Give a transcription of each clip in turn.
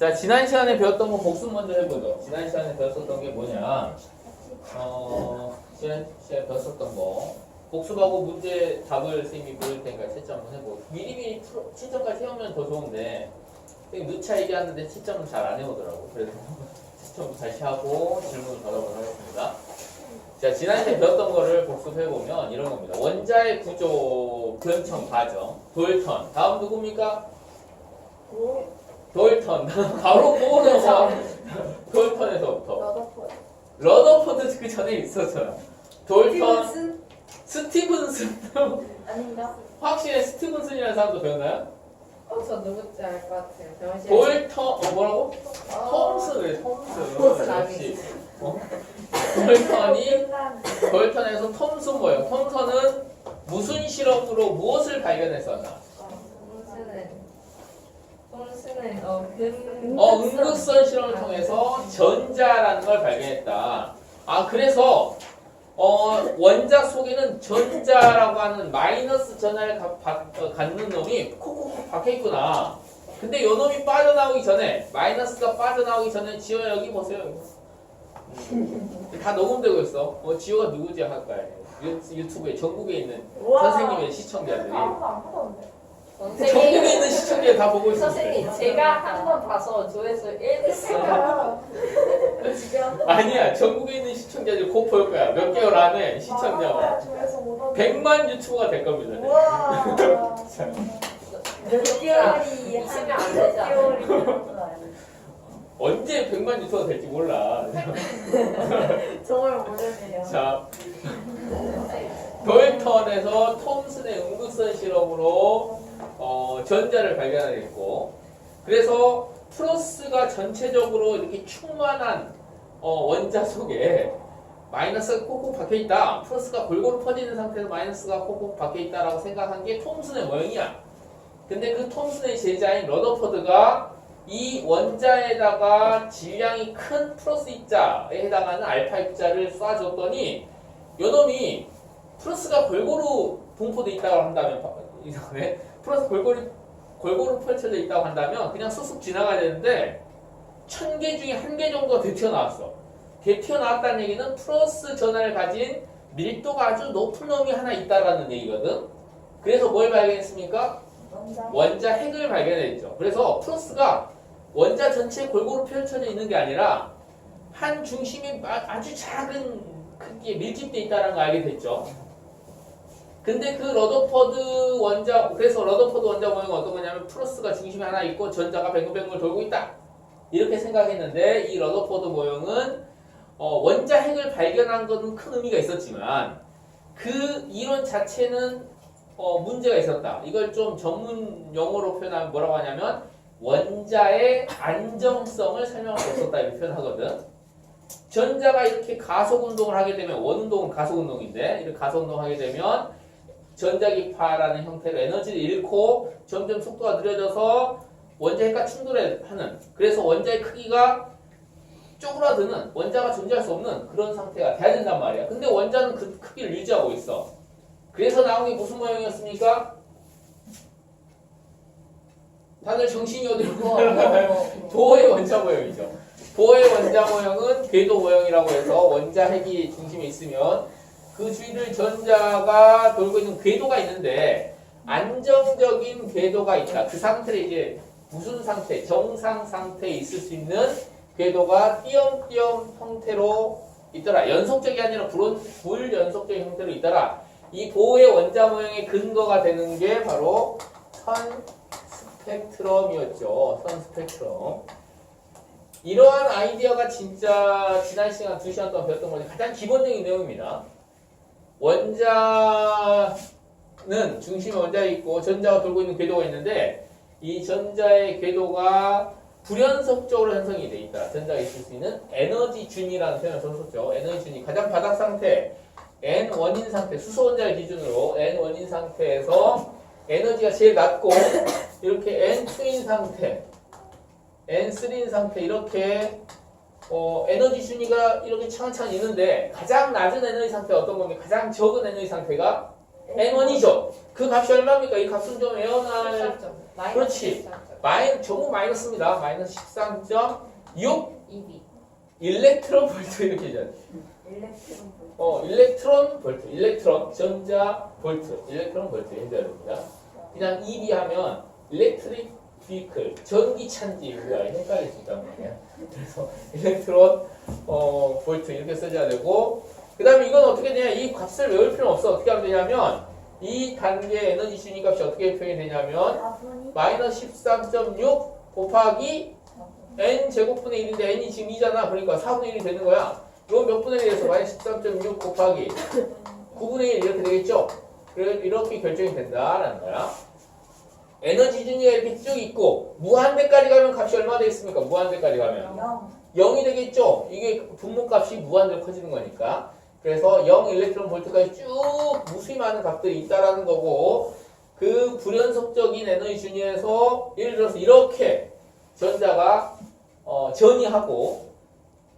자, 지난 시간에 배웠던 거 복습 먼저 해보죠. 지난 시간에 배웠었던 게 뭐냐? 지난 시간에 배웠었던 거 복습하고 문제 답을 선생님이 보일 테니까 채점 한번 해보고 미리미리 채점까지 해오면 더 좋은데 누차 얘기하는데 채점은 잘 안 해오더라고. 그래서 채점 다시 하고 질문을 받아보도록 하겠습니다. 자, 지난 시간에 배웠던 거를 복습해보면 이런 겁니다. 원자의 구조, 변청 과정, 돌턴. 다음 누굽니까? 돌턴. 바로 보내서 돌턴에서부터. 러더포드 그 전에 있었잖아. 돌턴. 스티븐슨. 아닌가? 확실히 스티븐슨이라는 사람도 배웠나요? 저 누군지 알 것 같아요. 잠시만요. 돌턴. 뭐라고? 톰슨. 톰슨 역시. 돌턴에서 톰슨 뭐예요? 톰슨은 무슨 실험으로 무엇을 발견했었나? 톰슨은 응극선 실험을 통해서 전자라는 걸 발견했다. 아, 그래서 원자 속에는 전자라고 하는 마이너스 전하를 갖는 놈이 콕콕콕 박혀있구나. 근데 이 놈이 빠져나오기 전에, 마이너스가 빠져나오기 전에 지호야 여기 보세요. 다 녹음되고 있어. 지호가 누구지 할까요? 유튜브에 전국에 있는 선생님의 시청자들이. 전국에 있는 시청자들 다 보고 있습니다. 선생님, 제가 한 번 봐서 조회수 1등했어요. 아니야, 전국에 있는 시청자들 곧 볼 거야. 몇 개월 안에 시청자가 100만 유튜버가 될 겁니다. 몇 개월이 하면 안 되잖아. 언제 100만 유튜버가 될지 몰라. 정말 모르네요. 자, 돌턴에서 톰슨의 응극선 실험으로 전자를 발견했고, 그래서 플러스가 전체적으로 이렇게 충만한 원자 속에 마이너스가 콕콕 박혀있다. 플러스가 골고루 퍼지는 상태에서 마이너스가 콕콕 박혀있다라고 생각한 게 톰슨의 모형이야. 근데 그 톰슨의 제자인 러더퍼드가 이 원자에다가 질량이 큰 플러스 입자에 해당하는 알파 입자를 쏴줬더니 요놈이 플러스가 골고루 분포되어 있다고 한다면 이상하네. 플러스 골고루 펼쳐져 있다고 한다면 그냥 쑥쑥 지나가야 되는데 1000개 중에 1개 정도가 되튀어나왔어. 되튀어나왔다는 얘기는 플러스 전하를 가진 밀도가 아주 높은 놈이 하나 있다라는 얘기거든. 그래서 뭘 발견했습니까? 원자 핵을 발견했죠. 그래서 플러스가 원자 전체에 골고루 펼쳐져 있는 게 아니라 한 중심이 아주 작은 크기에 밀집되어 있다는 걸 알게 됐죠. 근데 그 러더퍼드 원자, 그래서 러더퍼드 원자 모형은 어떤 거냐면 플러스가 중심에 하나 있고 전자가 뱅글뱅글 돌고 있다. 이렇게 생각했는데 이 러더퍼드 모형은 원자 핵을 발견한 것은 큰 의미가 있었지만 그 이론 자체는 문제가 있었다. 이걸 좀 전문 용어로 표현하면 뭐라고 하냐면 원자의 안정성을 설명할 수 없었다 이렇게 표현하거든. 전자가 이렇게 가속 운동을 하게 되면 원운동은 가속 운동인데 이렇게 가속 운동을 하게 되면 전자기파라는 형태로 에너지를 잃고 점점 속도가 느려져서 원자핵과 충돌하는, 그래서 원자의 크기가 쪼그라드는, 원자가 존재할 수 없는 그런 상태가 돼야 된단 말이야. 근데 원자는 그 크기를 유지하고 있어. 그래서 나온 게 무슨 모형이었습니까? 다들 정신이 어디로 보어의 원자 모형이죠. 보어의 원자 모형은 궤도 모형이라고 해서 원자핵이 중심에 있으면 그 주위를 전자가 돌고 있는 궤도가 있는데 안정적인 궤도가 있다. 그 상태를 이제 무슨 상태? 정상 상태에 있을 수 있는 궤도가 띄엄띄엄 형태로 있더라. 연속적이 아니라 불연속적인 형태로 있더라. 이 보호의 원자 모형의 근거가 되는 게 바로 선 스펙트럼이었죠. 선 스펙트럼. 이러한 아이디어가 진짜 지난 시간 2시간 동안 배웠던 것이 가장 기본적인 내용입니다. 원자는 중심에 원자가 있고 전자가 돌고 있는 궤도가 있는데 이 전자의 궤도가 불연속적으로 형성이 돼 있다. 전자가 있을 수 있는 에너지 준이라는 표현을 썼었죠. 에너지 준이 가장 바닥 상태 N 원인 상태, 수소 원자를 기준으로 N 원인 상태에서 에너지가 제일 낮고 이렇게 N2인 상태, N3인 상태 이렇게 에너지 준위가 이렇게 차근차근 있는데 가장 낮은 에너지 상태가 어떤 겁니까? 가장 적은 에너지 상태가 N1이죠. 그 값이 얼마입니까? 이 값은 좀 외워놔야 그렇지. 전부 마이너스입니다. 마이너스 13.6 EB. 일렉트론 볼트 이렇게 되죠. 일렉트론 볼트, 일렉트론 전자 볼트, 일렉트론 볼트 해줘야 됩니다. 그냥 EB 하면 일렉트릭 비클, 전기차인지 우리가 헷갈릴 수 있단 말이에요. 그래서 일렉트론 볼트 이렇게 써줘야 되고, 그 다음에 이건 어떻게 되냐? 이 값을 외울 필요는 없어. 어떻게 하면 되냐면 이 단계 에너지 준위 값이 어떻게 표현이 되냐면 마이너스 13.6 곱하기 n 제곱분의 1인데 n이 지금 2잖아. 그러니까 4분의 1이 되는 거야. 이거 몇 분의 1에서 마이너스 13.6 곱하기 9분의 1 이렇게 되겠죠? 이렇게 결정이 된다라는 거야. 에너지 준위가 이렇게 쭉 있고 무한대까지 가면 값이 얼마 되겠습니까? 무한대까지 가면 0이 되겠죠? 이게 분모값이 무한대로 커지는 거니까. 그래서 0 일렉트론 볼트까지 쭉 무수히 많은 값들이 있다라는 거고, 그 불연속적인 에너지 준위에서 예를 들어서 이렇게 전자가 전이하고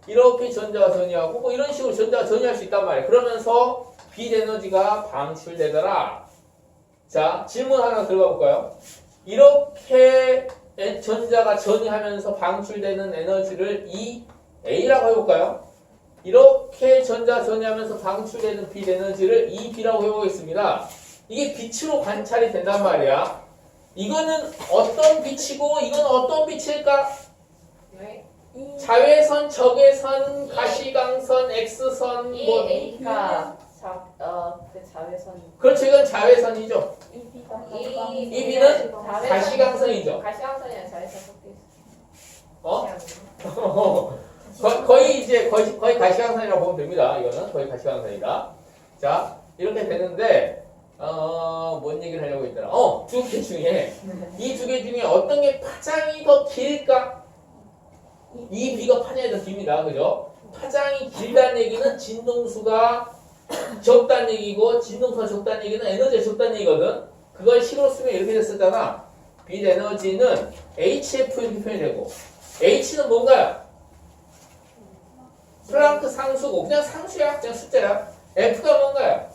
이렇게 전자가 전이하고 뭐 이런 식으로 전자가 전이할 수 있단 말이에요. 그러면서 빛 에너지가 방출되더라. 자, 질문 하나 들어가 볼까요? 이렇게 전자가 전이하면서 방출되는 에너지를 EA라고 해볼까요? 이렇게 전자 전이하면서 방출되는 빛 에너지를 EB라고 해보겠습니다. 이게 빛으로 관찰이 된단 말이야. 이거는 어떤 빛이고 이건 어떤 빛일까? 네. 자외선, 적외선, 가시광선, X선 뭐 A가 그 자외선. 그렇죠. 이건 자외선이죠. EB는 가시광선이죠. 가시광선이랑 자외선 섞여 있어. 어? 거의 가시광선이라고 보면 됩니다. 이거는 거의 가시광선이다. 자, 이렇게 되는데 뭔 얘기를 하려고 했더라. 두 개 중에 이 두 개 중에 어떤 게 파장이 더 길까? 이 B가 파장이 더 깁니다. 그죠? 파장이 길다는 얘기는 진동수가 적다는 얘기고, 진동수가 적다는 얘기는 에너지가 적다는 얘기거든. 그걸 식으로 쓰면 이렇게 됐었잖아. 빛 에너지는 HF 이렇게 표현이 되고, H는 뭔가요? 플랑크 상수고, 그냥 상수야, 그냥 숫자야. F가 뭔가요?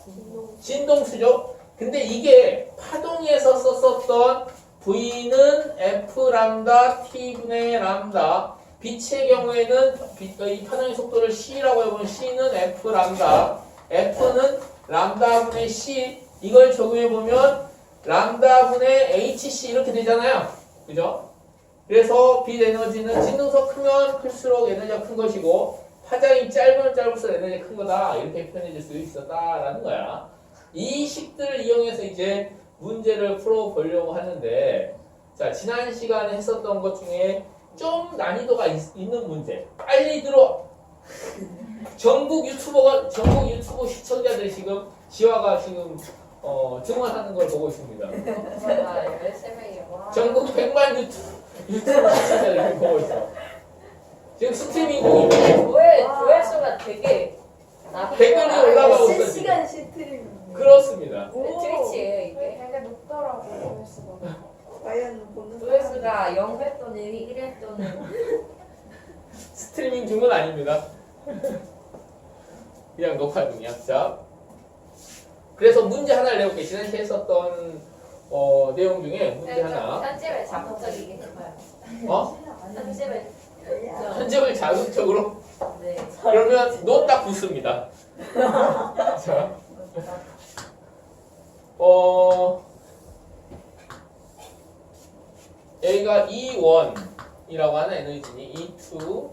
진동수죠. 근데 이게 파동에서 썼었던 V는 F 람다 T분의 람다, 빛의 경우에는 이 파동의 속도를 C라고 해보면 C는 F 람다, F는 람다분의 C, 이걸 적용해보면 람다분의 HC 이렇게 되잖아요. 그죠? 그래서 빛 에너지는 진동수가 크면 클수록 에너지가 큰 것이고, 파장이 짧으면 짧을수록 에너지가 큰 거다. 이렇게 표현해줄 수 있었다라는 거야. 이 식들을 이용해서 이제 문제를 풀어보려고 하는데, 자, 지난 시간에 했었던 것 중에 좀 난이도가 있는 문제. 빨리 들어! 전국 유튜브 시청자들이 지금 지화가 지금 증언하는 걸 보고 있습니다. 13명이요. 전국 100만 유튜브 시청자들이 보고 있어. 지금 스트리밍 중이고 조회수가 되게 댓글이 올라가고 있어. 실시간 스트림. 그렇습니다. 트위치예요 이게. 되게 높더라고 조회수가. 과연 보는 조회수가 0회 또는 1회 또는 스트리밍 중은 아닙니다. 그냥 녹화 중이야. 자, 그래서 문제 하나를 내볼게. 지난주에 했었던 내용 중에 문제 하나. 편집을 자극적이게 해봐요. 편집을 편집을 자극적으로. 네. 그러면 노 딱 붙습니다. 자, 여기가 E1이라고 하는 에너지 준위, E2,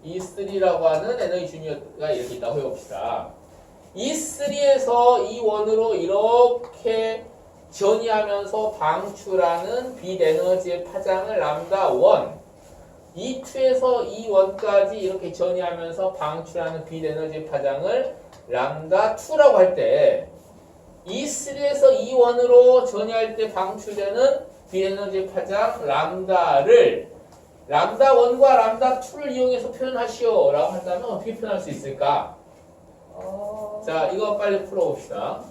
E3라고 하는 에너지 준위가 이렇게 있다고 해봅시다. E3에서 E1으로 이렇게 전이하면서 방출하는 빛 에너지의 파장을 람다 1, E2에서 E1까지 이렇게 전이하면서 방출하는 빛 에너지의 파장을 람다 2라고 할 때, E3에서 E1으로 전이할 때 방출되는 빛 에너지의 파장 람다를 람다 1과 람다 2를 이용해서 표현하시오 라고 한다면 어떻게 표현할 수 있을까? 자, 이거 빨리 풀어봅시다.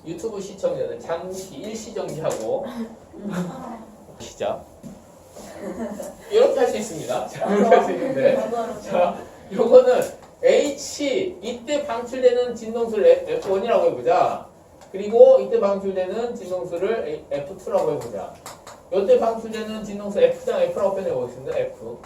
유튜브 시청자들 잠시 일시정지하고 시작. 이렇게 할 수 있습니다. 자, 이렇게 할 수 있는데, 자, 요거는 H 이때 방출되는 진동수를 F1이라고 해보자. 그리고 이때 방출되는 진동수를 F2라고 해보자. 이때 방출되는 진동수 F장 F라고 표현해보겠습니다. F.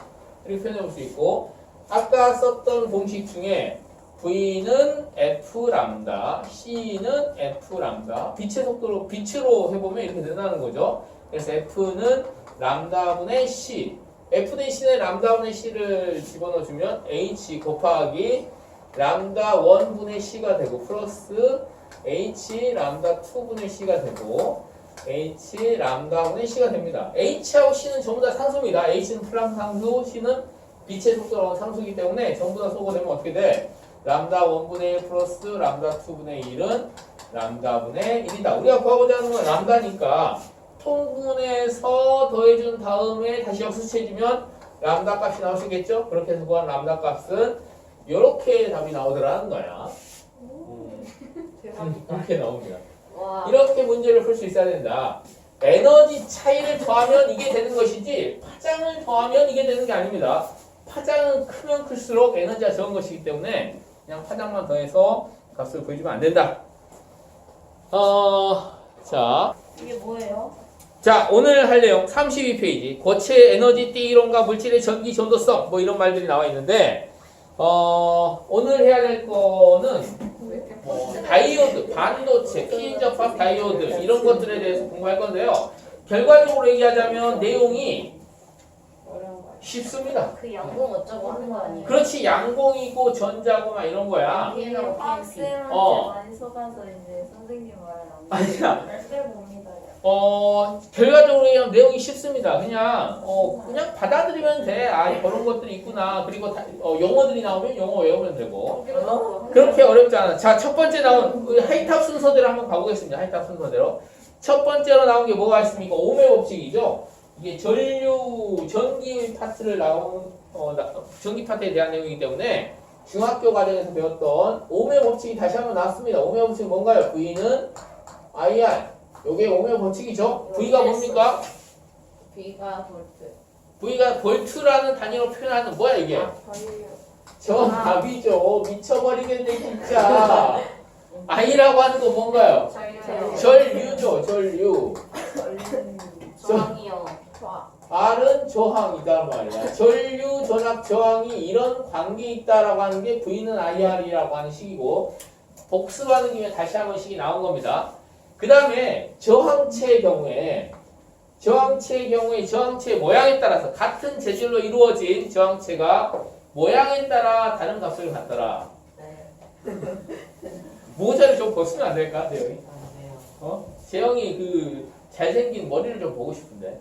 이렇게 표현해볼 수 있고, 아까 썼던 공식 중에 V는 F 람다, C는 F 람다. 빛의 속도로 빛으로 해보면 이렇게 된다는 거죠. 그래서 F는 람다분의 C. F 대신에 람다분의 C를 집어넣어주면 H 곱하기 람다 1분의 C가 되고 플러스 H 람다 2분의 C가 되고 H 람다분의 C가 됩니다. H하고 C는 전부 다 상수입니다. H는 플랑크 상수, C는 빛의 속도라는 상수이기 때문에 전부 다 소거되면 어떻게 돼? 람다 1분의 1 플러스 람다 2분의 1은 람다분의 1이다. 우리가 구하고자 하는 건 람다니까 통분해서 더해준 다음에 다시 역수치해주면 람다 값이 나올 수 있겠죠? 그렇게 해서 구한 람다 값은 이렇게 답이 나오더라는 거야. 대박이다. 이렇게 나옵니다. 와. 이렇게 문제를 풀 수 있어야 된다. 에너지 차이를 더하면 이게 되는 것이지 파장을 더하면 이게 되는 게 아닙니다. 파장은 크면 클수록 에너지가 적은 것이기 때문에 그냥 파장만 더해서 값을 보여주면 안 된다. 이게 뭐예요? 자, 오늘 할 내용 32페이지. 고체 에너지 띠이론과 물질의 전기 전도성 뭐 이런 말들이 나와 있는데 오늘 해야 될 거는 다이오드, 반도체, 피인접합 다이오드 이런 것들에 대해서 공부할 건데요. 결과적으로 얘기하자면 내용이 어려운 거. 쉽습니다. 그 양봉 어쩌고 하는 거 아니에요? 그렇지, 양봉이고 전자고 막 이런 거야. 얘는 학생한테 어. 많이 속아서 이제 선생님 말을 안 아니야. 잘 봅니다. 결과적으로 얘기하면 내용이 쉽습니다. 그냥 받아들이면 돼. 아, 그런 것들이 있구나. 그리고 영어들이 나오면 영어 외우면 되고. 그렇게 어렵지 않아. 자, 첫 번째 나온 하이탑 순서대로 한번 가보겠습니다. 하이탑 순서대로. 첫 번째로 나온 게 뭐가 있습니까? 오메 법칙이죠. 이게 전류, 전기 파트를 전기 파트에 대한 내용이기 때문에 중학교 과정에서 배웠던 오메 법칙이 다시 한번 나왔습니다. 오메 법칙은 뭔가요? V는 IR. 요게 오메 법칙이죠. V가 뭡니까? V가 볼트. V가 볼트라는 단위로 표현하는 뭐야 이게? 저희요. 정답이죠. 미쳐버리겠네 진짜. I라고 하는 거 뭔가요? 저희요. 전류죠. 전류. 저항이요. 좋아. R은 저항이다 말이야. 전류, 전압, 저항이 이런 관계 있다라고 하는 게 V는 IR이라고 하는 식이고, 복습하는 김에 다시 한 번씩이 나온 겁니다. 그 다음에 저항체의 경우에 저항체의 모양에 따라서 같은 재질로 이루어진 저항체가 모양에 따라 다른 값을 갖더라. 모자를 좀 벗으면 안 될까, 재영이? 재영이 그 잘생긴 머리를 좀 보고 싶은데.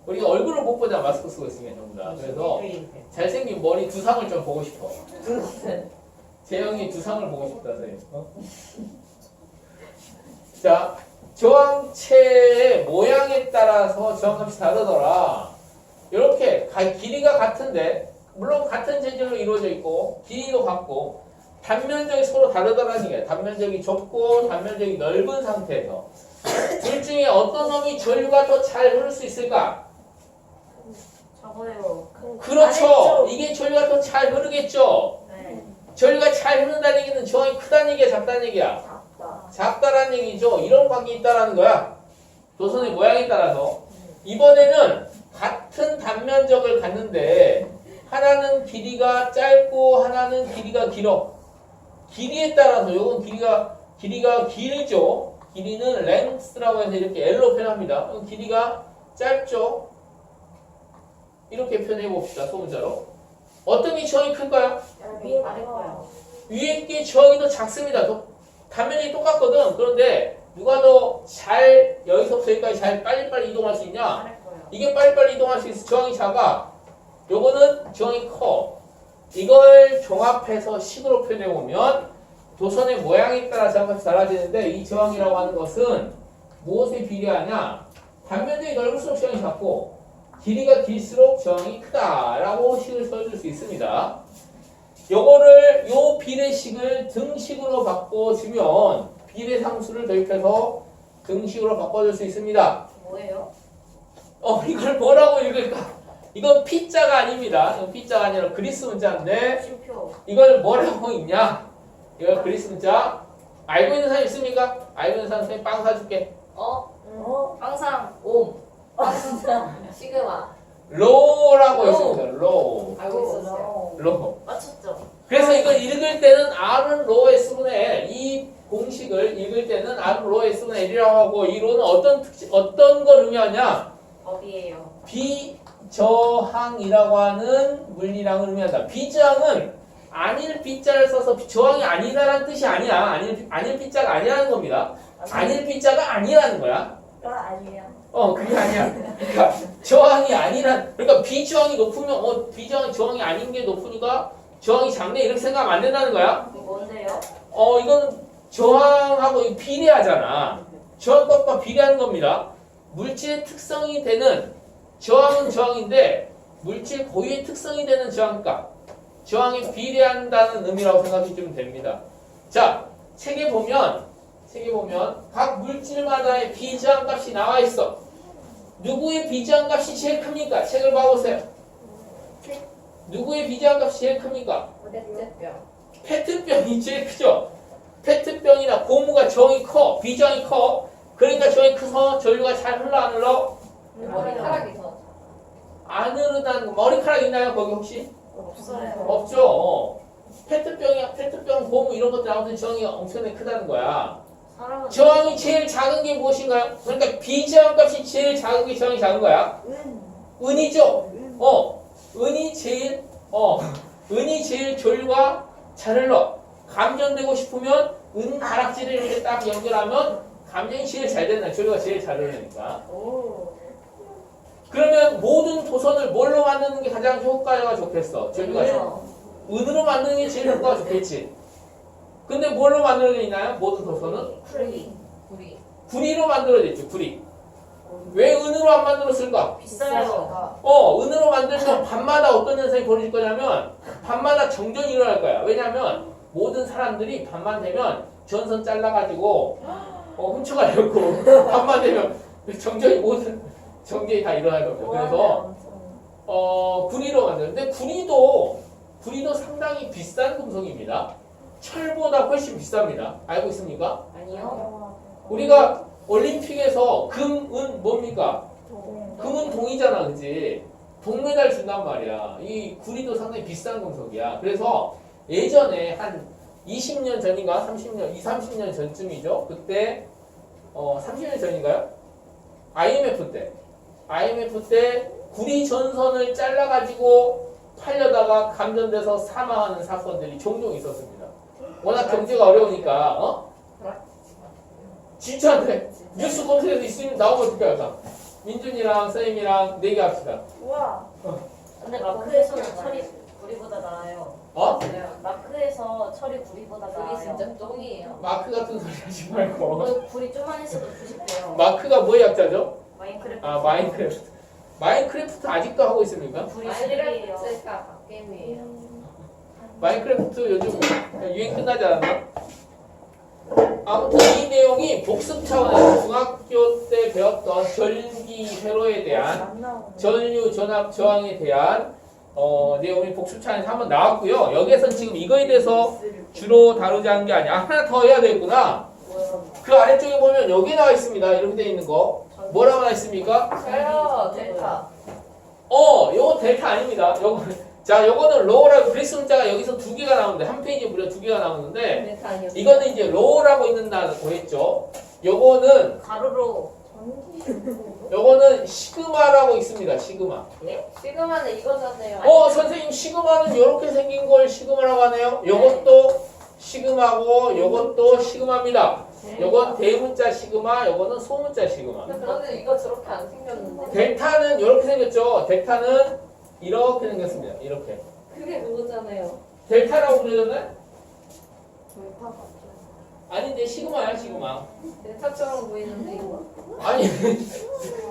우리가 얼굴을 못 보자 마스크 쓰고 있으니까 전부 다. 그래서 잘생긴 머리 두상을 좀 보고 싶어. 재영이 두상을 보고 싶다, 선생님. 자, 저항체의 모양에 따라서 저항값이 다르더라. 이렇게 길이가 같은데, 물론 같은 재질로 이루어져 있고, 길이도 같고, 단면적이 서로 다르더라는 얘기야. 단면적이 좁고, 단면적이 넓은 상태에서. 둘 중에 어떤 놈이 전류가 더 잘 흐를 수 있을까? 저거요. 그렇죠. 이게 전류가 더 잘 흐르겠죠. 네. 전류가 잘 흐른다는 얘기는 저항이 크다는 얘기야, 작다는 얘기야? 작다. 작다라는 얘기죠. 이런 관계 있다라는 거야. 도선의 모양에 따라서. 이번에는 같은 단면적을 갖는데 하나는 길이가 짧고 하나는 길이가 길어. 길이에 따라서 이건 길이가 길죠. 길이는 length라고 해서 이렇게 L로 표현합니다. 길이가 짧죠. 이렇게 표현해 봅시다. 소문자로. 어떤 게 저항이 클까요? 여기 아래 거요. 위에 게 저항이 더 작습니다. 단면이 똑같거든. 그런데 누가 더 잘 여기서부터 여기까지 잘 빨리빨리 이동할 수 있냐? 아래 거요. 이게 빨리빨리 이동할 수 있어. 저항이 작아. 요거는 저항이 커. 이걸 종합해서 식으로 표현해 보면 도선의 모양에 따라 저항값이 달라지는데 이 저항이라고 하는 것은 무엇에 비례하냐? 단면적이 넓을수록 저항이 작고 길이가 길수록 저항이 크다라고 식을 써줄 수 있습니다. 요거를 요 비례식을 등식으로 바꿔주면 비례상수를 도입해서 등식으로 바꿔줄 수 있습니다. 뭐예요? 이걸 뭐라고 읽을까? 이건 P자가 아닙니다. 이건 P자가 아니라 그리스 문자인데 쉼표. 이걸 뭐라고 읽냐? 이걸 그리스 문자 알고 있는 사람 있습니까? 알고 있는 사람 선생님 빵 사줄게. 항상 옴. 시그마. 로라고 로. 있습니다. 로. 알고 있었어요. 로. 맞췄죠? 그래서 이걸 읽을 때는 R은 로의 S분의 L. 이 공식을 읽을 때는 R은 로의 S분의 L이라고 하고 이 로는 어떤 걸 의미하냐? 법이에요. 비저항이라고 하는 물리량을 의미한다. 비저항은 아닐 비자를 써서 저항이 아니다라는 뜻이 아니야. 아닐 비자가 아니라는 겁니다. 아닐 비자가 아니라는 거야. 아니에요. 그게 아니야. 그러니까 저항이 아니란, 그러니까 비저항이 높으면 비저항이 저항이 아닌 게 높으니까 저항이 작네 이렇게 생각하면 안 된다는 거야. 이거 뭔데요? 이건 저항하고 비례하잖아. 저항값과 비례하는 겁니다. 물질의 특성이 되는 저항은 저항인데 물질 고유의 특성이 되는 저항값. 저항이 비례한다는 의미라고 생각해 주면 됩니다. 자, 책에 보면 각 물질마다의 비저항값이 나와 있어. 누구의 비저항값이 제일 큽니까? 책을 봐보세요. 누구의 비저항값이 제일 큽니까? 페트병. 페트병이 제일 크죠. 페트병이나 고무가 저항이 커, 비저항이 커. 그러니까 저항이 커서 전류가 잘 흘러 안 흘러? 머리카락이 더 안 흐른다는 거. 머리카락 있나요? 거기 혹시? 없어요. 없죠. 페트병, 고무 이런 것들 아무튼 저항이 엄청나게 크다는 거야. 사람은 저항이 제일 작은 게 무엇인가요? 그러니까 비저항 값이 제일 작은 게 저항이 작은 거야. 은이죠. 은이 제일 전류가 잘 흘러. 감전되고 싶으면 은 가락지를 이렇게 딱 연결하면 감전이 제일 잘 된다. 전류가 제일 잘 흐르니까. 그러면 모든 도선을 뭘로 만드는 게 가장 효과가 좋겠어? 전류가 은으로 만드는 게 제일 효과가 좋겠지. 근데 뭘로 만들어져 있나요? 모든 도선은? 구리. 구리로 만들어져 있죠. 구리. 왜 은으로 안 만들었을까? 비싸요. 은으로 만들면 밤마다 어떤 현상이 벌어질 거냐면 밤마다 정전이 일어날 거야. 왜냐면 모든 사람들이 밤만 되면 전선 잘라가지고 훔쳐가려고 밤만 되면 모든 정전이 다 일어날 겁니다. 그래서 구리로 만드는데 구리도 상당히 비싼 금속입니다. 철보다 훨씬 비쌉니다. 알고 있습니까? 아니요. 우리가 올림픽에서 금, 은 뭡니까? 금은 동이잖아, 그치? 동메달 준단 말이야. 이 구리도 상당히 비싼 금속이야. 그래서 예전에 한 20년 전인가? 30년 전쯤이죠? 그때, 30년 전인가요? IMF 때 구리 전선을 잘라가지고 팔려다가 감전돼서 사망하는 사건들이 종종 있었습니다. 워낙 경제가 어려우니까, 진짜 안 돼. 뉴스 검색에서 있으면 나오면 어떡해요, 나. 민준이랑 쌤이랑 내기합시다. 우와. 근데 마크에서는 철이 구리보다 나아요. 마크에서 철이 구리보다 나아요. 구리 진짜 똥이에요. 마크 같은 소리 하지 말고. 구리 좀만 있어도 90대요. 마크가 뭐의 약자죠? 마인크래프트. 마인크래프트. 마인크래프트 아직도 하고 있습니까? 구리 쓰레기예요. 게임이에요. 마인크래프트 요즘 유행 끝나지 않았나? 아무튼 이 내용이 복습 차원에서 중학교 때 배웠던 전기 회로에 대한 전류 전압 저항에 대한 내용이 복습 차원에서 한번 나왔고요. 여기에서는 지금 이거에 대해서 주로 다루자는 게 아니야. 하나 더 해야 되겠구나. 그 아래쪽에 보면 여기 나와 있습니다. 이렇게 돼 있는 거. 뭐라고 나와 있습니까? 저요 델타. 요거 델타 아닙니다. 요거는 로우라고 그리스 문자가 여기서 두 개가 나오는데 한 페이지에 무려 두 개가 나오는데 델타 아니었어요. 이거는 이제 로우라고 있는다고 했죠. 요거는 가로로. 요거는 시그마라고 있습니다. 시그마. 예? 시그마는 이거잖아요. 선생님 시그마는 이렇게 생긴 걸 시그마라고 하네요. 요것도 시그마고 요것도 시그마입니다. 요건 대문자 시그마, 요거는 소문자 시그마. 저는 이거 저렇게 안 생겼는데. 델타는 이렇게 생겼죠. 델타는 이렇게 생겼습니다. 이렇게. 그게 그거잖아요. 델타라고 그러잖아요? 델타 맞죠? 아닌데 시그마야 시그마. 델타처럼 보이는데 이거. 아니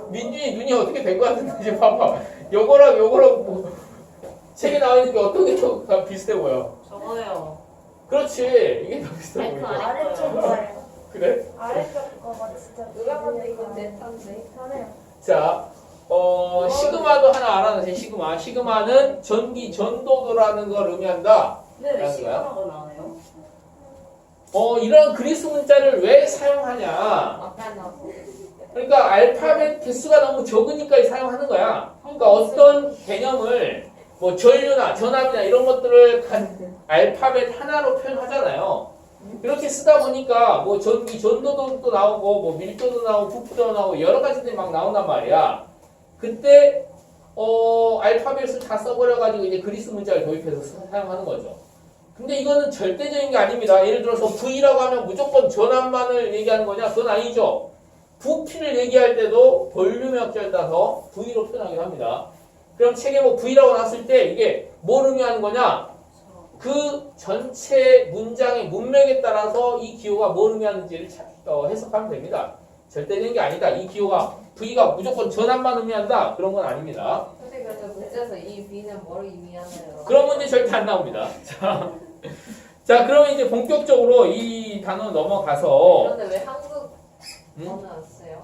민준이 눈이 어떻게 된 거 같은데 이제 봐봐. 요거랑 뭐 책에 나와 있는 게 어떤 게 더 비슷해 보여? 저거요. 그렇지. 이게 더 비슷해 아니, 그 보여. 아래쪽 거예요. 그래? 아래쪽 거가 진짜. 누가 봐도 이건 델타인데. 편해요. 자, 시그마도 하나 알아놓으세요. 시그마. 시그마는 전기 전도도라는 걸 의미한다. 근데 왜 라는 거야? 시그마가 나와요? 이런 그리스 문자를 왜 사용하냐? 그러니까 알파벳 개수가 너무 적으니까 사용하는 거야. 그러니까 어떤 개념을 뭐 전류나 전압이나 이런 것들을 알파벳 하나로 표현하잖아요. 이렇게 쓰다 보니까 뭐 전기, 전도도 또 나오고 뭐 밀도도 나오고 부피도 나오고 여러 가지들이 막 나온단 말이야. 그때 알파벳을 다 써버려가지고 이제 그리스 문자를 도입해서 사용하는 거죠. 근데 이거는 절대적인 게 아닙니다. 예를 들어서 V라고 하면 무조건 전압만을 얘기하는 거냐? 그건 아니죠. 부피를 얘기할 때도 볼륨의 합계를 따서 V로 표현하기도 합니다. 그럼 책에 뭐 V라고 나왔을 때 이게 뭘 의미하는 거냐? 그 전체 문장의 문맥에 따라서 이 기호가 뭘 의미하는지를 해석하면 됩니다. 절대적인 게 아니다. 이 기호가 V가 무조건 전압만 의미한다. 그런 건 아닙니다. 선생님 그래서 문제에서 이 B는 뭘 의미하나요? 그런 문제 절대 안 나옵니다. 자, 그러면 이제 본격적으로 이 단어 넘어가서 그런데 왜 한국 언어 안 써요?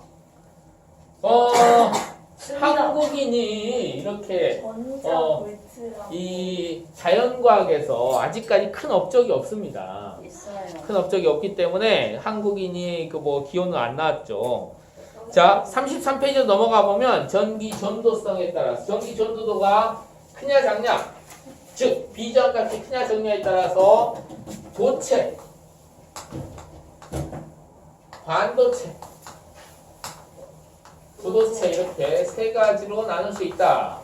한국인이 이렇게 원자 볼트랑 이 자연과학에서 아직까지 큰 업적이 없습니다. 있어요. 큰 업적이 없기 때문에 한국인이 그 뭐 기호는 안 나왔죠. 자, 33페이지 넘어가 보면 전기 전도성에 따라서 전기 전도도가 크냐 작냐, 즉 비전값이 크냐 작냐에 따라서 도체, 반도체, 부도체 이렇게 세 가지로 나눌 수 있다.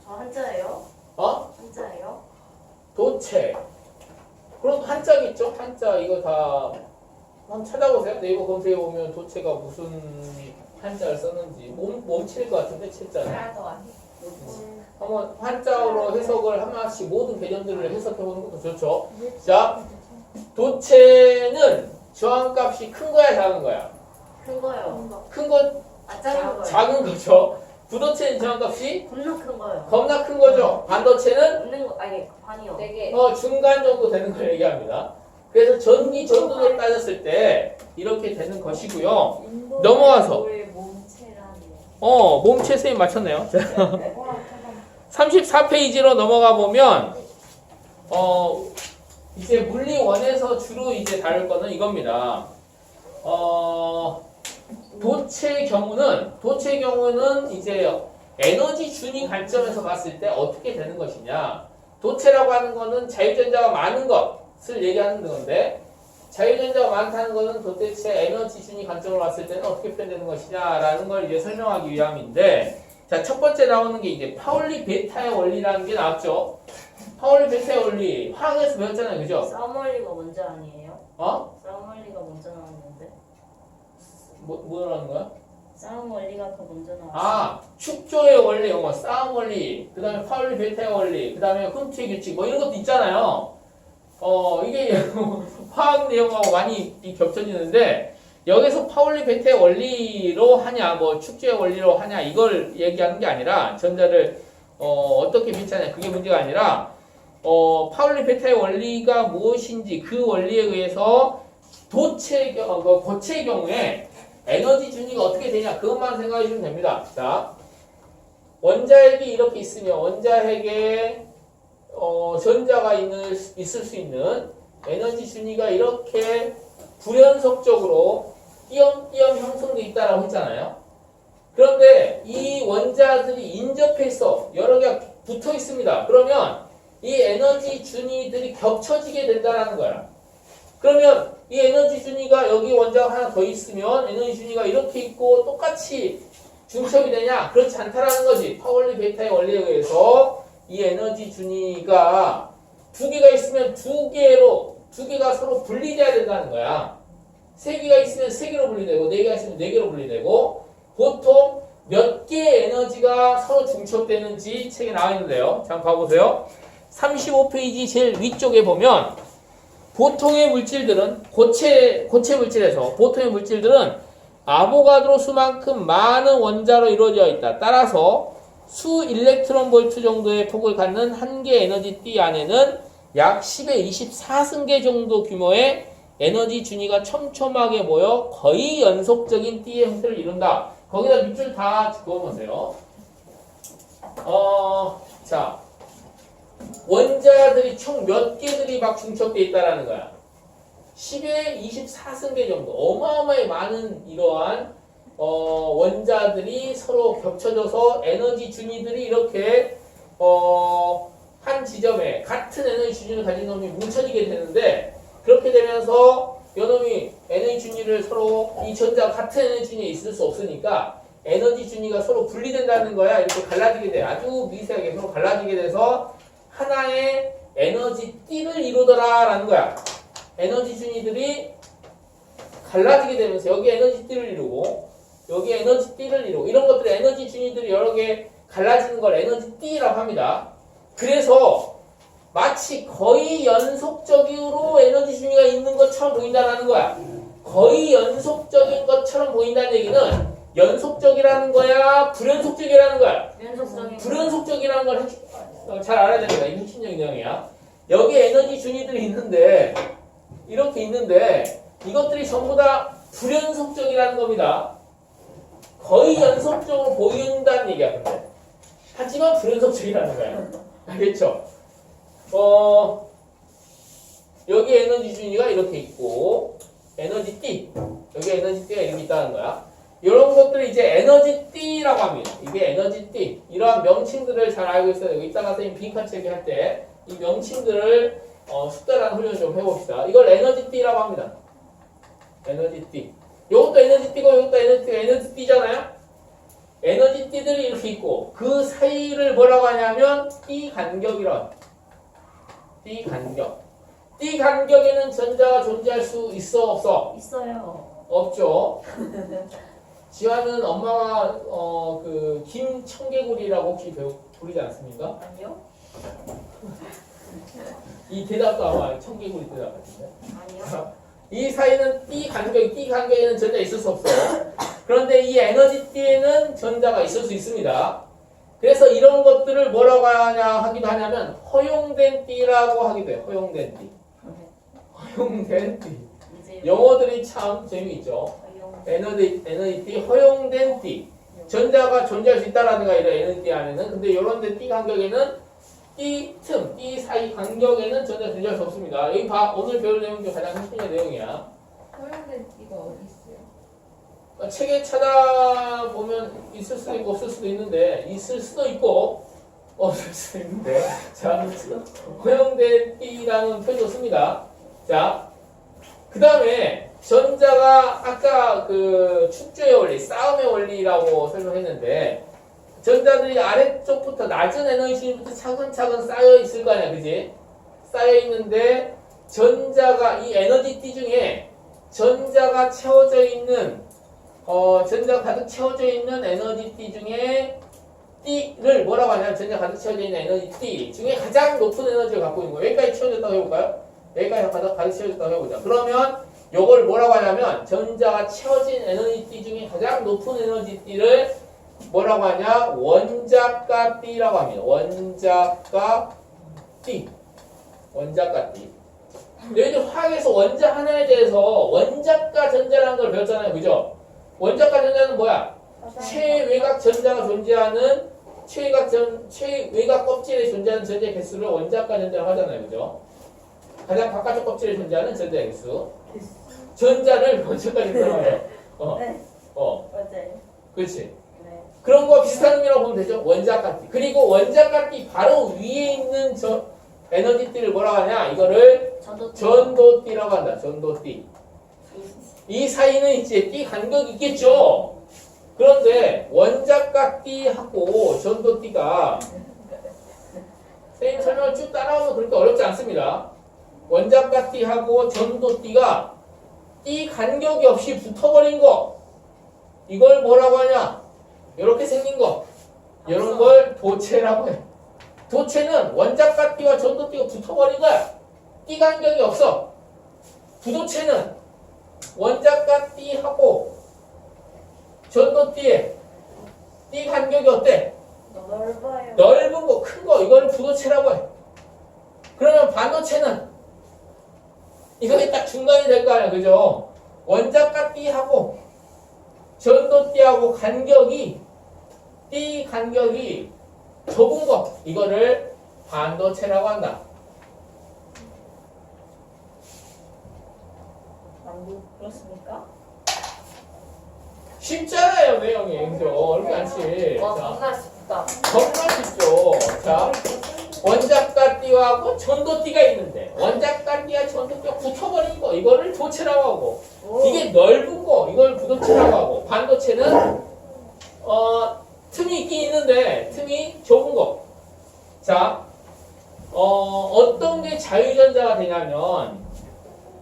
저 한자예요? 어? 한자예요? 도체. 그럼 한자겠죠? 한자 이거 다 한번 찾아보세요. 네이버 검색해 보면 도체가 무슨 한자를 썼는지 몸칠 것 같은데 칠자는. 하나도 아니. 한번 한자어로 해석을 하나씩 모든 개념들을 해석해 보는 것도 좋죠. 자, 도체는 저항값이 큰 거야 작은 거야? 큰 거요. 큰 거, 작은 거요. 작은 거죠. 부도체는 저항값이 겁나 큰 거요. 겁나 큰 거죠. 반도체는 없는 거 아니 반이요. 4개. 중간 정도 되는 걸 얘기합니다. 그래서 전기 전도를 따졌을 때 이렇게 되는 것이고요. 넘어와서. 몸체라니. 몸체 선생님 맞췄네요. 34페이지로 넘어가 보면 이제 물리원에서 주로 이제 다룰 거는 이겁니다. 도체의 경우는 이제 에너지 준위 관점에서 봤을 때 어떻게 되는 것이냐. 도체라고 하는 거는 자유전자가 많은 것을 얘기하는 건데, 자유전자가 많다는 것은 도대체 에너지 준위 관점으로 봤을 때는 어떻게 표현되는 것이냐라는 걸 이제 설명하기 위함인데, 자, 첫 번째 나오는 게 이제 파울리 베타의 원리라는 게 나왔죠. 파울리 베타의 원리, 화학에서 배웠잖아요, 그죠? 싸움 원리가 먼저 아니에요? 어? 싸움 원리가 먼저 나왔는데. 뭐라는 거야? 싸움 원리가 더 먼저 나왔어요. 아, 축조의 원리, 싸움 원리, 그 다음에 파울리 베타의 원리, 그 다음에 콘트의 규칙, 뭐 이런 것도 있잖아요. 이게 화학 내용하고 많이 겹쳐지는데, 여기서 파울리 베타의 원리로 하냐, 뭐 축조의 원리로 하냐, 이걸 얘기하는 게 아니라, 전자를 어떻게 비치하냐, 그게 문제가 아니라, 파울리 베타의 원리가 무엇인지 그 원리에 의해서 고체의 경우에 에너지 준위가 어떻게 되냐, 그것만 생각해 주시면 됩니다. 자, 원자핵이 이렇게 있으면 원자핵에 전자가 있을 수 있는 에너지 준위가 이렇게 불연속적으로 띄엄띄엄 형성돼 있다라고 했잖아요. 그런데 이 원자들이 인접해 있어. 여러 개가 붙어 있습니다. 그러면 이 에너지 준위들이 겹쳐지게 된다는 거야. 그러면 이 에너지 준위가 여기 원자가 하나 더 있으면 에너지 준위가 이렇게 있고 똑같이 중첩이 되냐? 그렇지 않다라는 거지. 파울리 베타의 원리에 의해서 이 에너지 준위가 두 개가 있으면 두 개가 서로 분리돼야 된다는 거야. 세 개가 있으면 세 개로 분리되고 네 개가 있으면 네 개로 분리되고 보통 몇 개의 에너지가 서로 중첩되는지 책에 나와 있는데요. 자, 한번 봐보세요. 35페이지 제일 위쪽에 보면 보통의 물질들은 고체 물질에서 보통의 물질들은 아보가드로 수만큼 많은 원자로 이루어져 있다. 따라서 수 일렉트론 볼트 정도의 폭을 갖는 한 개의 에너지 띠 안에는 약 10의 24승계 정도 규모의 에너지 준위가 촘촘하게 모여 거의 연속적인 띠의 형태를 이룬다. 거기다 밑줄 다 그어보세요. 자, 원자들이 총 몇 개들이 막 중첩되어 있다라는 거야. 10의 24승계 정도 어마어마하게 많은 이러한 원자들이 서로 겹쳐져서 에너지 준위들이 이렇게 한 지점에 같은 에너지 준위를 가진 놈이 뭉쳐지게 되는데 그렇게 되면서 요놈이 에너지 준위를 서로 이 전자가 같은 에너지 준위에 있을 수 없으니까 에너지 준위가 서로 분리된다는 거야. 이렇게 갈라지게 돼. 아주 미세하게 서로 갈라지게 돼서 하나의 에너지 띠를 이루더라라는 거야. 에너지 준위들이 갈라지게 되면서 여기 에너지 띠를 이루고 여기 에너지 띠를 이루고 이런 것들이 에너지 준위들이 여러 개 갈라지는 걸 에너지 띠라고 합니다. 그래서 마치 거의 연속적으로 에너지 준위가 있는 것처럼 보인다는 거야. 거의 연속적인 것처럼 보인다는 얘기는 연속적이라는 거야, 불연속적이라는 거야. 불연속적이라는 걸 잘 알아야 됩니다. 이 핵심적인 내용이야. 여기 에너지 준위들이 있는데 이렇게 있는데 이것들이 전부 다 불연속적이라는 겁니다. 거의 연속적으로 보인다는 얘기야. 근데 하지만 불연속적이라는 거야. 알겠죠? 여기 에너지 준위가 이렇게 있고 에너지 띠 여기 에너지 띠가 이렇게 있다는 거야. 이런 것들이 이제 에너지 띠라고 합니다. 이게 에너지 띠 이러한 명칭들을 잘 알고 있어야 되고 이따가 선생님 빈칸 체크 할 때 이 명칭들을 숙달하는 훈련 좀 해봅시다. 이걸 에너지 띠라고 합니다. 에너지 띠 이것도 에너지 띠고 이것도 에너지 띠잖아요. 에너지 띠들이 이렇게 있고 그 사이를 뭐라고 하냐면 띠 간격이라고. 띠 간격. 띠 간격에는 전자가 존재할 수 있어 없어? 있어요. 없죠. 지화는 엄마가 그 김청개구리라고 혹시 부르지 않습니까? 아니요? 이 대답도 아마 청개구리 대답 같은데. 아니요. 이 사이는 띠 간격에는 전자 있을 수 없어. 그런데 이 에너지 띠에는 전자가 있을 수 있습니다. 그래서 이런 것들을 뭐라고 하기도 하냐면 허용된 띠라고 하기도 해요. 허용된 띠. 허용된 띠. 영어들이 참 재미있죠. 에너지 띠, 허용된 띠. 전자가 존재할 수 있다라는 거 이런 에너지 띠 안에는. 근데 이런 데 띠 간격에는 띠 틈, 띠 사이 간격에는 전자 존재할 수 없습니다. 여기 봐. 오늘 배울 내용 중 가장 핵심의 내용이야. 허용된 띠가 어디 있어요? 책에 찾아보면 있을 수도 있고 없을 수도 있는데 있을 수도 있고 없을 수도 있는데 자, 허용된 띠라는 표현을 씁니다. 자, 그 다음에 전자가 아까 그 축조의 원리, 싸움의 원리라고 설명했는데 전자들이 아래쪽부터 낮은 에너지부터 차근차근 쌓여 있을 거 아니야, 그지? 쌓여 있는데 전자가 이 에너지 띠 중에 전자가 채워져 있는 전자가 가득 채워져 있는 에너지 띠 중에 띠를 뭐라고 하냐면 전자 가득 채워져 있는 에너지 띠 중에 가장 높은 에너지를 갖고 있는 거예요. 여기까지 채워졌다고 해볼까요? 여기까지 가득 채워졌다고 해보자. 그러면 요걸 뭐라고 하냐면 전자가 채워진 에너지 띠 중에 가장 높은 에너지 띠를 뭐라고 하냐? 원자가 띠라고 합니다. 원자가 띠. 원자가 띠. 여기도 화학에서 원자 하나에 대해서 원자가 전자라는 걸 배웠잖아요. 그죠? 원자가 전자는 뭐야? 최외곽 전자가 존재하는 최외곽 껍질에 존재하는 전자의 개수를 원자가 전자라고 하잖아요. 그죠? 가장 바깥쪽 껍질에 존재하는 전자의 개수. 전자를 원자가 전자라고 해요. 네. 맞아요. 그렇지. 네. 그런 거 비슷한 의미라고 보면 되죠. 원자가띠. 그리고 원자가띠 바로 위에 있는 에너지띠를 뭐라고 하냐? 이거를 전도띠라고 한다. 전도띠. 이 사이는 이제 띠 간격이 있겠죠. 그런데 원자가띠하고 전도띠가 선생님 설명을 쭉 따라오면 그렇게 어렵지 않습니다. 원자가띠하고 전도띠가 띠 간격이 없이 붙어버린 거. 이걸 뭐라고 하냐? 이렇게 생긴 거. 이런 걸 도체라고 해. 도체는 원자가띠와 전도띠가 붙어버린 거야. 띠 간격이 없어. 부도체는 원자가띠하고 전도띠에 띠 간격이 어때? 넓어요. 넓은 거, 큰 거. 이거를 부도체라고 해. 그러면 반도체는 이거에 딱 중간이 될 거 아니야. 그죠? 원자가띠하고 전도띠하고 띠 간격이 좁은 거. 이거를 반도체라고 한다. 그렇습니까? 쉽잖아요, 내용이. 그죠? 어렵지 않지. 와 자, 정말 쉽다. 정말 쉽죠. 자, 원작과 띠하고 전도띠가 있는데 원작과 띠와 전도띠가 붙어버린 거 이거를 도체라고 하고 이게 넓은 거 이걸 부도체라고 하고 반도체는 틈이 있긴 있는데 틈이 좁은 거. 자, 어떤 게 자유전자가 되냐면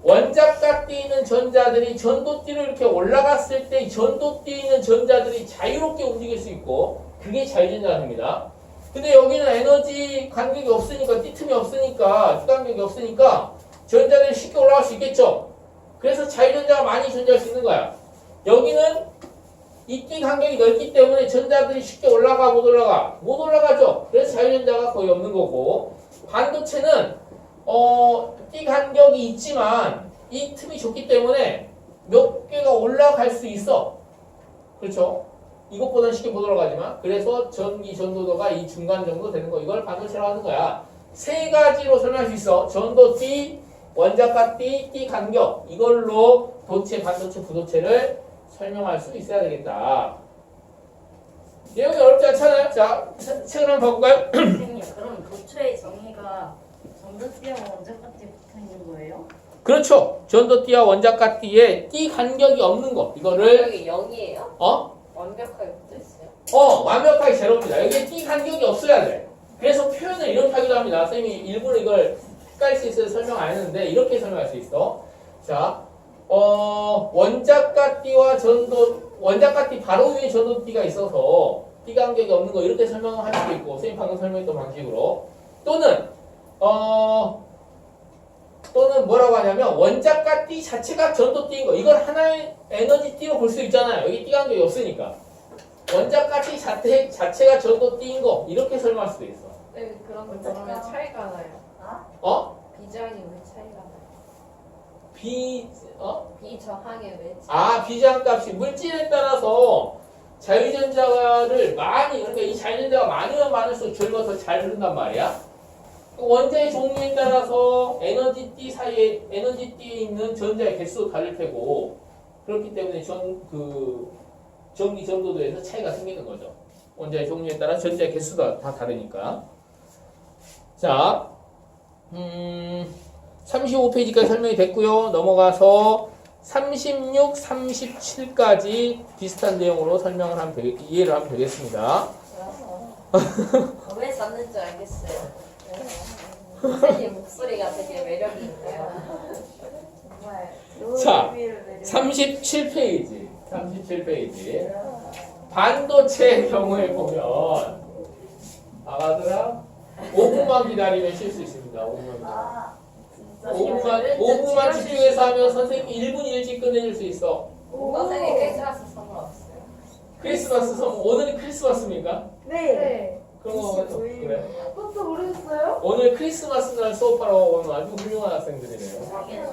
원작과 띠 있는 전자들이 전도띠로 이렇게 올라갔을 때 전도띠에 있는 전자들이 자유롭게 움직일 수 있고 그게 자유전자가 됩니다. 근데 여기는 에너지 간격이 없으니까 띠틈이 없으니까 띠 간격이 없으니까 전자들이 쉽게 올라갈 수 있겠죠. 그래서 자유전자가 많이 존재할 수 있는 거야. 여기는 이 띠 간격이 넓기 때문에 전자들이 쉽게 올라가 못 올라가? 못 올라가죠. 그래서 자유전자가 거의 없는 거고 반도체는 띠 간격이 있지만 이 틈이 좁기 때문에 몇 개가 올라갈 수 있어. 그렇죠? 이것보다는 쉽게 못 올라가지만 그래서 전기 전도도가 이 중간 정도 되는 거 이걸 반도체라고 하는 거야. 세 가지로 설명할 수 있어. 전도띠, 원자과 띠, 띠 간격 이걸로 도체, 반도체, 부도체를 설명할 수 있어야 되겠다. 내용이 어렵지 않잖아요. 자, 책을 한번 봐볼까요? 선생님, 그럼 도처의 정의가 전도띠하고 원자까지 붙어 있는 거예요? 그렇죠. 전도띠와 원자과 띠에 띠 간격이 없는 거 이거를 여기 0이에요? 완벽하게 붙어있어요? 완벽하게 제로입니다. 여기에 띠 간격이 없어야 돼. 그래서 표현을 이렇게 하기도 합니다. 선생님이 일부러 이걸 헷갈릴 수 있어서 설명 안 했는데 이렇게 설명할 수 있어. 자, 원자과 띠와 원자과 띠 바로 위에 전도띠가 있어서 띠 간격이 없는 거 이렇게 설명을 할 수도 있고 선생님 방금 설명했던 방식으로 또는 뭐라고 하냐면 원자과 띠 자체가 전도띠인 거 이걸 하나의 에너지 띠로 볼 수 있잖아요. 여기 띠 간격이 없으니까 원자과 띠 자체가 전도띠인 거 이렇게 설명할 수도 있어. 네, 그러면 차이가 나요. 비저항이 왜 차이가 나요? 비저항의 왜 차이? 비저항값이 물질에 따라서 자유전자를 많이 그러니까 이 자유전자가 많으면 많을수록 전류가 더 잘 흐른단 말이야. 원자의 종류에 따라서 에너지 띠 사이에 에너지 띠에 있는 전자의 개수도 다를 테고 그렇기 때문에 전기 전도도에서 차이가 생기는 거죠. 원자의 종류에 따라 전자의 개수가 다 다르니까. 자, 35페이지까지 설명이 됐고요. 넘어가서 36, 37까지 비슷한 내용으로 설명을 이해를 하면 되겠습니다. 왜 샀는지 알겠어요. 선생님 목소리가 되게 매력이 있네요. 정말. 자, 37페이지. 반도체의 경우에 보면 아가들아 5분만 기다리면 쉴 수 있습니다. 5분만 집중해서 하면 선생님이 1분 일찍 끝내줄 수 있어. 선생님 크리스마스 선물 없어요? 크리스마스 선물 오늘이 크리스마스입니까? 네. 그런 거 그래. 그것도 모르겠어요? 오늘 크리스마스 날 수업하러 오는 아주 훌륭한 학생들이네요. 자기는